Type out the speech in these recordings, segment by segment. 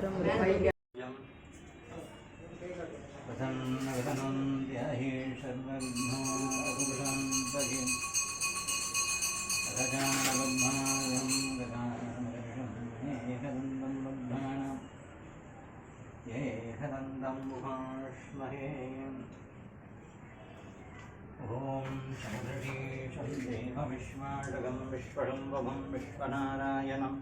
वक्त्रं ओम शंकरीशं देवविश्वाडगं विश्वशंभवं विश्वनारायणं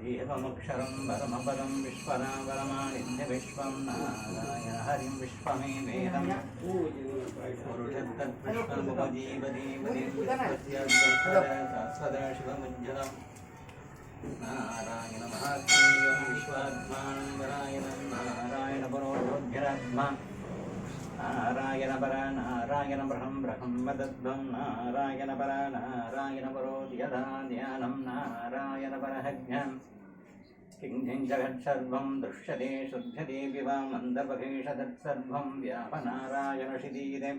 देवमक्षरं परमपदं विश्वनापरमानिध्यविश्वं नारायण हरिं विश्वमेवेदं पुरुषत्तत्पुरुषमुपजीवदेवदेवस्य नारायण महात्म्यं विश्वात्मानं नारायणं नारायण परोढोभ्यरात्मा नारायण पर नारायण ब्रह्म ब्रह्म वदध्वं नारायण पर नारायण परोद्यधा ध्यानं नारायण परहज्ञं किं जगत्सर्वं दृश्यते शुध्यते विवा मन्दपभीषदत्सर्वं व्यापनारायणशिदीदे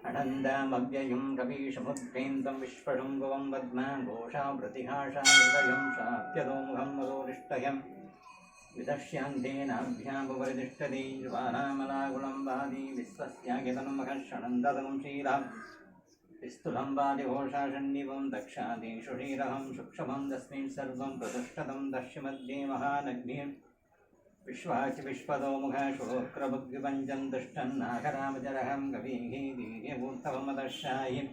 अनन्दमव्ययं कवीशमुद्भेन्दं विश्वशम्भुवं पद्मा घोषावृतिहाषा हृदयं शाप्यदोमुखं मदोरिष्टयम् विदश्यान्तेनाभ्यामुपरितिष्ठति ज्वालामलाकुलं वादी विश्वस्यागितन्महर्षणं ददं शीलं विस्तुलं दक्षादिषु शीरहं सूक्ष्मं तस्मिन् सर्वं प्रतिष्ठतं दश्यमध्ये महानग्निं विश्वाचि विश्वतोमुखशोक्रभुग्विपञ्चं दुष्टन्नाकरामचरहं कवीः दीर्घभूतवमदशायिं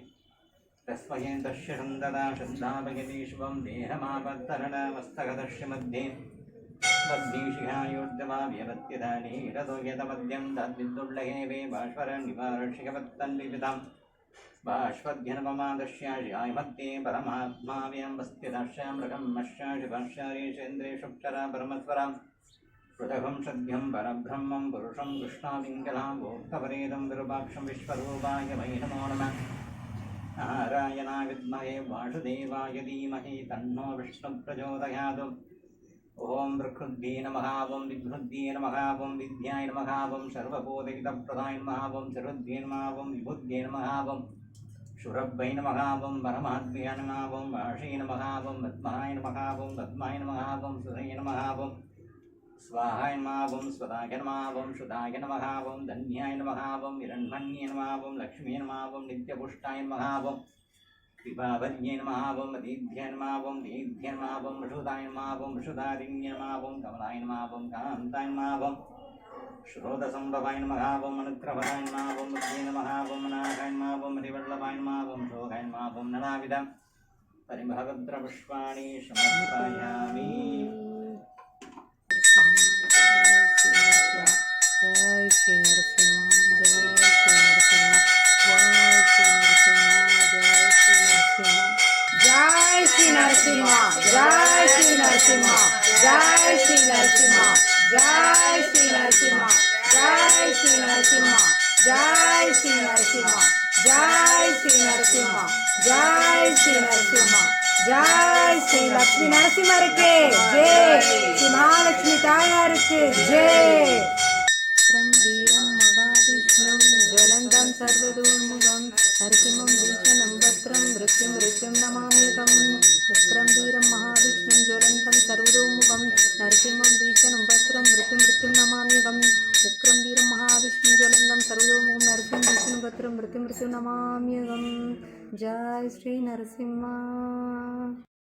तस्मये दश्य सन्ददा शुद्धापयति शुभं देहमापत्तरणमस्तकदश्य तद्दीशिहायोर्जमाव्यवत्यदानि रदोयतमद्यं तद्विद्दुर्लहे वे बाष्परनिवारशिखपत्तन्विपितां बाष्पध्यनपमादश्याशिहायमध्ये परमात्माव्यं वस्त्यदर्श्यां मृगं मश्याशिभाष्यारेशेन्द्रेषुक्षरा परमस्वरां पृथगं सद्यं परब्रह्मं पुरुषं कृष्णापिङ्गलां भोक्तपरेदं विरूपाक्षं विश्वरूपाय वै नमो नमः नारायणाय विद्महे वासुदेवाय धीमहि तन्नो विष्णुप्रचोदयात् ओम प्रकृद्ये नमः ओम विद्युद्ये नमः ओम विद्याय नमः ओम सर्वबोधहितप्रदाय नमः ओम सर्वद्ये नमः ओम विभुद्ये नमः ओम शुरभ्यै नमः ओम परमात्मने नमः ओम वाषे नमः ओम पद्माय नमः ओम पद्माय नमः ओम सुधये नमः ओम स्वाहाय नमः ओम स्वदाय नमः ओम शुदाय नमः ओम धन्याय नमः ओम हिरण्मन्ये नमः ओम लक्ष्मी नमः ओम नित्यपुष्टाय नमः ओम कृपावन्ये नमः ओम दीध्याय नमः ओम दीध्याय नमः ओम वृषुदाय नमः ओम वृषुदारिण्ये नमः ओम कमलाय नमः ओम कान्ताय नमः ओम श्रोतसंभवाय नमः ओम अनुग्रहाय नमः ओम बुद्धे नमः ओम नागाय नमः ओम हरिवल्लभाय नमः ओम शोगाय नमः ओम ननाविधं परिभवद्रपुष्पाणि समर्पयामि। जय श्री नरसिंह जय श्री नरसिंह जय श्री नरसिंह जय श्री नरसिंह जय श्री नरसिंह जय श्री नरसिंह जय श्री नरसिंह जय श्री नरसिंह जय श्री नरसिंह जय श्री नरसिंह जय श्री लक्ष्मी नरसिंहर के जय श्री महालक्ष्मी तायार के जय वीरं महाविष्णुं ज्वलन्तं सर्वतोमुखं नरसिंहं भीषणं भद्रं मृत्युं नमाम्यहम् उग्रं वीरं महाविष्णुं ज्वलन्तं सर्वतोमुखं नरसिंहं भीषणं भद्रं मृत्युं नमाम्यहम् उग्रं वीरं महाविष्णुं ज्वलन्तं सर्वतोमुखं नरसिंहं भीषणं भद्रं मृत्युं नमाम्यहम् जय श्री नरसिंह।